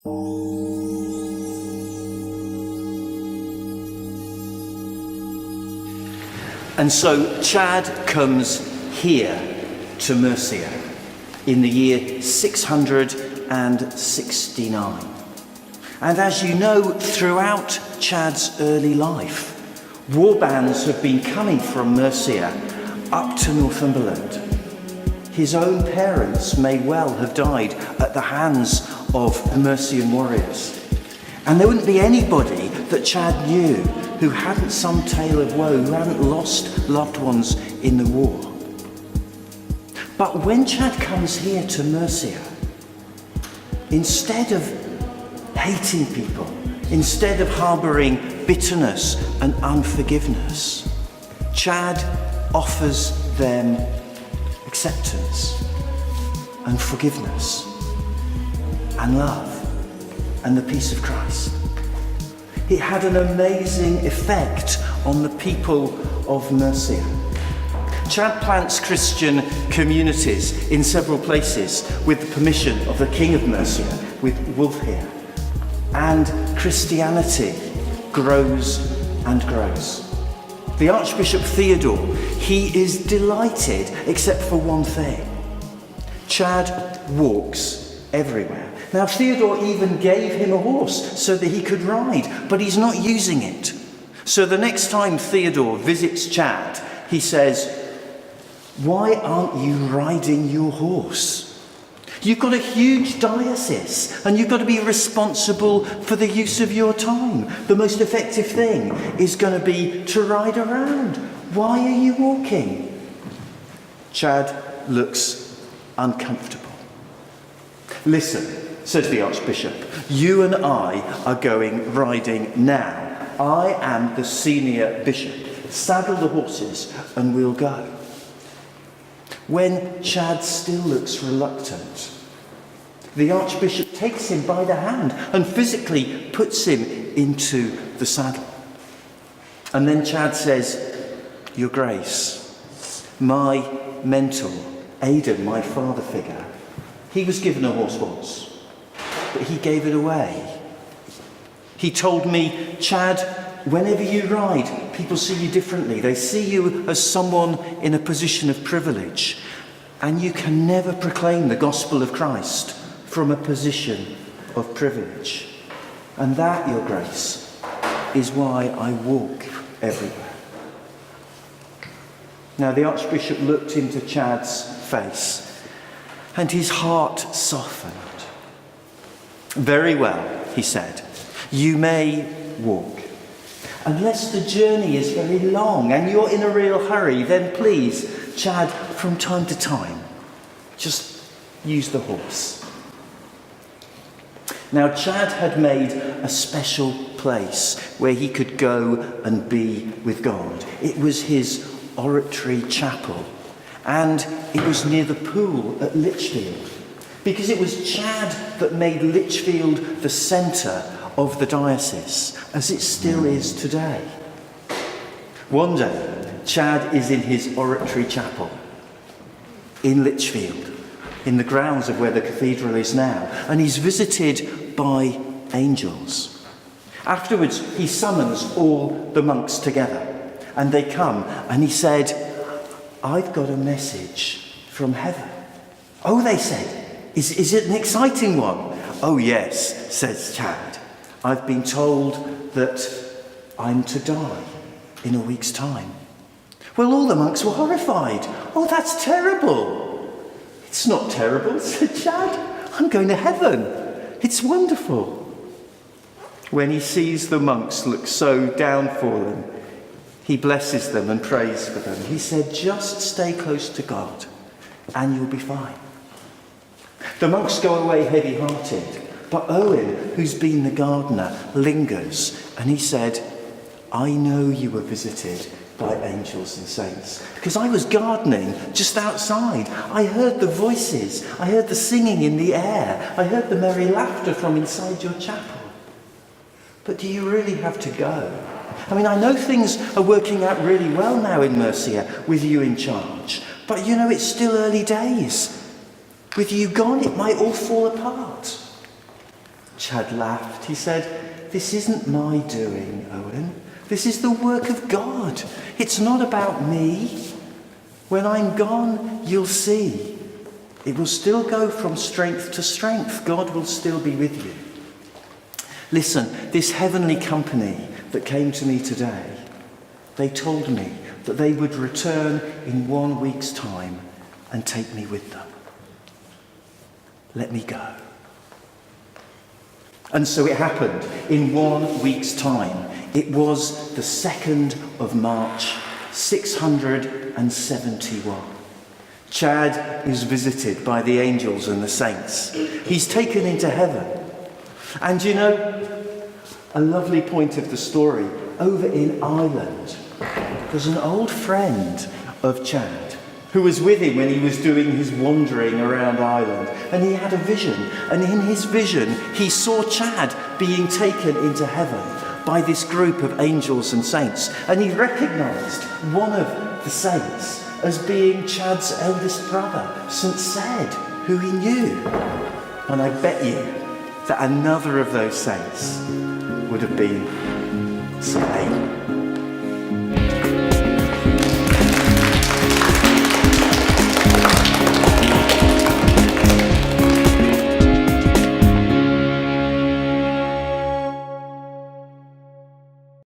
And so Chad comes here to Mercia in the year 669. And as you know, throughout Chad's early life, war bands have been coming from Mercia up to Northumberland. His own parents may well have died at the hands of Mercian warriors. And there wouldn't be anybody that Chad knew who hadn't some tale of woe, who hadn't lost loved ones in the war. But when Chad comes here to Mercia, instead of hating people, instead of harbouring bitterness and unforgiveness, Chad offers them acceptance and forgiveness and love and the peace of Christ. It had an amazing effect on the people of Mercia. Chad plants Christian communities in several places with the permission of the King of Mercia, with Wolf here. And Christianity grows and grows. The Archbishop Theodore, he is delighted except for one thing. Chad walks everywhere. Now, Theodore even gave him a horse so that he could ride, but he's not using it. So the next time Theodore visits Chad, he says, "Why aren't you riding your horse? You've got a huge diocese and you've got to be responsible for the use of your time. The most effective thing is going to be to ride around. Why are you walking?" Chad looks uncomfortable. "Listen," says the Archbishop, "you and I are going riding now. I am the senior bishop. Saddle the horses and we'll go." When Chad still looks reluctant, the Archbishop takes him by the hand and physically puts him into the saddle. And then Chad says, "Your Grace, my mentor, Aidan, my father figure, he was given a horse once, but he gave it away. He told me, Chad, whenever you ride, people see you differently. They see you as someone in a position of privilege, and you can never proclaim the gospel of Christ from a position of privilege. And that, Your Grace, is why I walk everywhere." Now, the Archbishop looked into Chad's face, and his heart softened. "Very well," he said, "you may walk. Unless the journey is very long and you're in a real hurry, then please, Chad, from time to time, just use the horse." Now, Chad had made a special place where he could go and be with God. It was his oratory chapel, and it was near the pool at Lichfield, because it was Chad that made Lichfield the centre of the diocese, as it still is today. One day, Chad is in his oratory chapel in Lichfield, in the grounds of where the cathedral is now, and he's visited by angels. Afterwards, he summons all the monks together, and they come, and he said, "I've got a message from heaven." "Oh," they said, is it an exciting one?" "Oh yes," says Chad. "I've been told that I'm to die in a week's time." Well, all the monks were horrified. "Oh, that's terrible." "It's not terrible," said Chad. "I'm going to heaven. It's wonderful." When he sees the monks look so downfallen, he blesses them and prays for them. He said, "Just stay close to God and you'll be fine." The monks go away heavy-hearted, but Owen, who's been the gardener, lingers, and he said, "I know you were visited by angels and saints, because I was gardening just outside. I heard the voices, I heard the singing in the air, I heard the merry laughter from inside your chapel. But do you really have to go? I mean, I know things are working out really well now in Mercia with you in charge, but you know, it's still early days. With you gone, it might all fall apart." Chad laughed. He said, "This isn't my doing, Owen. This is the work of God. It's not about me. When I'm gone, you'll see. It will still go from strength to strength. God will still be with you." Listen, this heavenly company that came to me today, they told me that they would return in 1 week's time and take me with them. Let me go. And so it happened in 1 week's time. It was the 2nd of March, 671. Chad is visited by the angels and the saints. He's taken into heaven. And you know, a lovely point of the story, over in Ireland, there's an old friend of Chad who was with him when he was doing his wandering around Ireland. And he had a vision. And in his vision, he saw Chad being taken into heaven by this group of angels and saints. And he recognised one of the saints as being Chad's eldest brother, St. Ced, who he knew. And I bet you that another of those saints would have been St. Abel.